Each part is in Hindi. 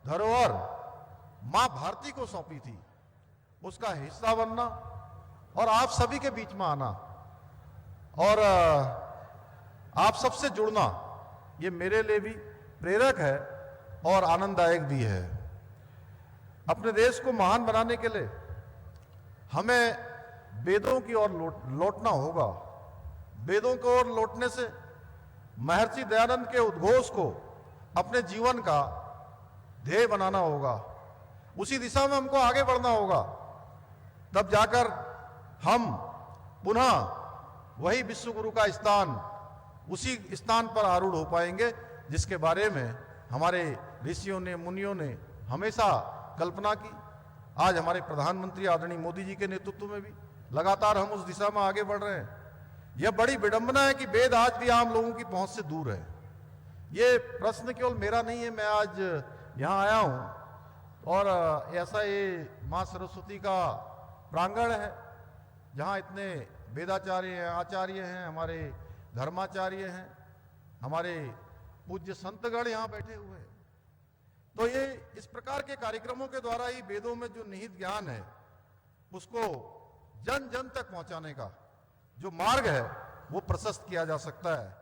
धरोहर मां भारती को सौंपी थी, उसका हिस्सा बनना और आप सभी के बीच में आना और आप सबसे जुड़ना, ये मेरे लिए भी प्रेरक है और आनंददायक भी है। अपने देश को महान बनाने के लिए हमें वेदों की ओर लौटना होगा। वेदों की ओर लौटने से महर्षि दयानंद के उद्घोष को अपने जीवन का ध्येय बनाना होगा, उसी दिशा में हमको आगे बढ़ना होगा। तब जाकर हम पुनः वही विश्वगुरु का स्थान, उसी स्थान पर आरूढ़ हो पाएंगे जिसके बारे में हमारे ऋषियों ने, मुनियों ने हमेशा कल्पना की। आज हमारे प्रधानमंत्री आदरणीय मोदी जी के नेतृत्व में भी लगातार हम उस दिशा में आगे बढ़ रहे हैं। यह बड़ी विडंबना है कि वेद आज भी आम लोगों की पहुंच से दूर है। ये प्रश्न केवल मेरा नहीं है, मैं आज यहाँ आया हूँ और ऐसा ये माँ सरस्वती का प्रांगण है जहाँ इतने वेदाचार्य हैं, आचार्य हैं, हमारे धर्माचार्य हैं, हमारे पूज्य संतगण यहाँ बैठे हुए हैं। तो ये इस प्रकार के कार्यक्रमों के द्वारा ही वेदों में जो निहित ज्ञान है उसको जन जन तक पहुंचाने का जो मार्ग है वो प्रशस्त किया जा सकता है।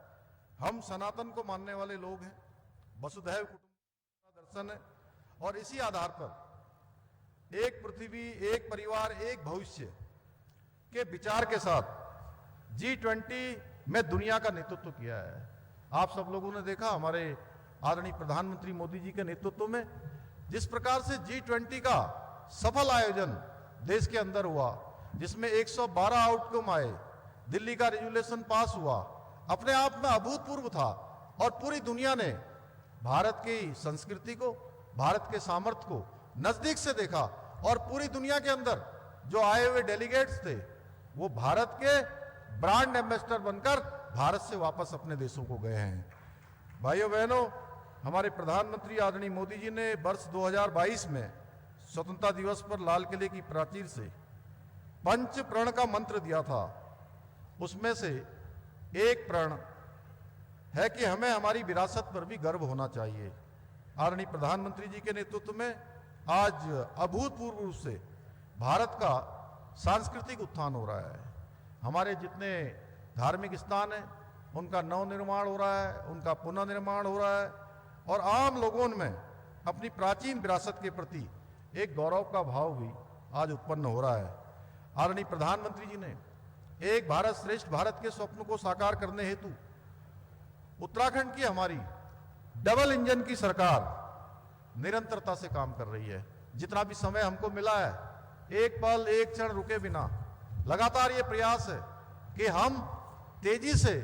हम सनातन को मानने वाले लोग हैं, वसुधैव कुटुंबकम का दर्शन है और इसी आधार पर एक पृथ्वी, एक परिवार, एक भविष्य के विचार के साथ G20 में दुनिया का नेतृत्व किया है। आप सब लोगों ने देखा हमारे आदरणीय प्रधानमंत्री मोदी जी के नेतृत्व में जिस प्रकार से G20 का सफल आयोजन देश के अंदर हुआ, जिसमें 112 आउटकम आए, दिल्ली का रेजुलेशन पास हुआ, अपने आप में अभूतपूर्व था और पूरी दुनिया ने भारत की संस्कृति को, भारत के सामर्थ्य को नजदीक से देखा और पूरी दुनिया के अंदर जो आए हुए डेलीगेट्स थे वो भारत के ब्रांड एम्बेसडर बनकर भारत से वापस अपने देशों को गए हैं। भाइयों बहनों, हमारे प्रधानमंत्री आदरणीय मोदी जी ने वर्ष 2022 में स्वतंत्रता दिवस पर लाल किले की प्राचीर से पंच प्रण का मंत्र दिया था। उसमें से एक प्रण है कि हमें हमारी विरासत पर भी गर्व होना चाहिए। आदरणीय प्रधानमंत्री जी के नेतृत्व में आज अभूतपूर्व रूप से भारत का सांस्कृतिक उत्थान हो रहा है। हमारे जितने धार्मिक स्थान हैं उनका नवनिर्माण हो रहा है, उनका पुनर्निर्माण हो रहा है और आम लोगों में अपनी प्राचीन विरासत के प्रति एक गौरव का भाव भी आज उत्पन्न हो रहा है। आदरणीय प्रधानमंत्री जी ने एक भारत श्रेष्ठ भारत के स्वप्न को साकार करने हेतु उत्तराखंड की हमारी डबल इंजन की सरकार निरंतरता से काम कर रही है। जितना भी समय हमको मिला है, एक पल एक क्षण रुके बिना लगातार ये प्रयास है कि हम तेजी से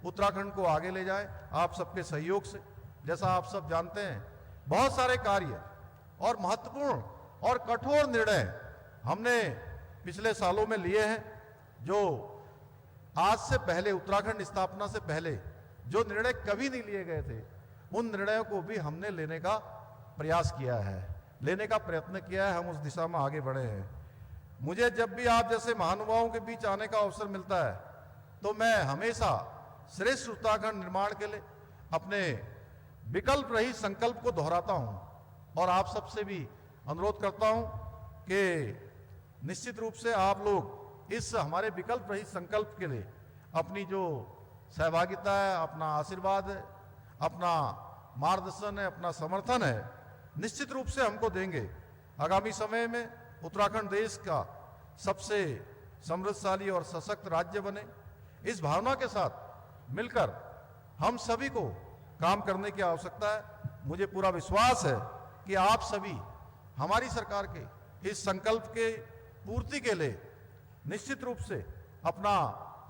उत्तराखंड को आगे ले जाएं, आप सबके सहयोग से। जैसा आप सब जानते हैं, बहुत सारे कार्य और महत्वपूर्ण और कठोर निर्णय हमने पिछले सालों में लिए हैं। जो आज से पहले, उत्तराखंड स्थापना से पहले जो निर्णय कभी नहीं लिए गए थे, उन निर्णयों को भी हमने लेने का प्रयास किया है, लेने का प्रयत्न किया है। हम उस दिशा में आगे बढ़े हैं। मुझे जब भी आप जैसे महानुभावों के बीच आने का अवसर मिलता है तो मैं हमेशा श्रेष्ठ उत्तराखंड निर्माण के लिए अपने विकल्प रहित संकल्प को दोहराता हूं और आप सबसे भी अनुरोध करता हूं कि निश्चित रूप से आप लोग इस हमारे विकल्प रहित संकल्प के लिए अपनी जो सहभागिता है, अपना आशीर्वाद है, अपना मार्गदर्शन है, अपना समर्थन है, निश्चित रूप से हमको देंगे। आगामी समय में उत्तराखंड देश का सबसे समृद्धशाली और सशक्त राज्य बने, इस भावना के साथ मिलकर हम सभी को काम करने की आवश्यकता है। मुझे पूरा विश्वास है कि आप सभी हमारी सरकार के इस संकल्प के पूर्ति के लिए निश्चित रूप से अपना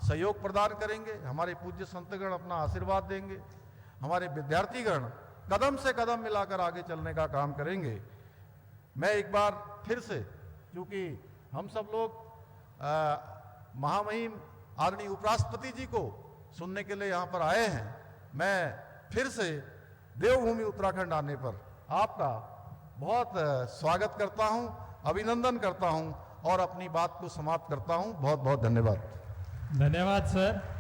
सहयोग प्रदान करेंगे। हमारे पूज्य संतगण अपना आशीर्वाद देंगे, हमारे विद्यार्थीगण कदम से कदम मिलाकर आगे चलने का काम करेंगे। मैं एक बार फिर से, क्योंकि हम सब लोग महामहिम आदरणीय उपराष्ट्रपति जी को सुनने के लिए यहाँ पर आए हैं, मैं फिर से देवभूमि उत्तराखंड आने पर आपका बहुत स्वागत करता हूँ, अभिनंदन करता हूँ और अपनी बात को समाप्त करता हूँ। बहुत बहुत धन्यवाद। धन्यवाद सर।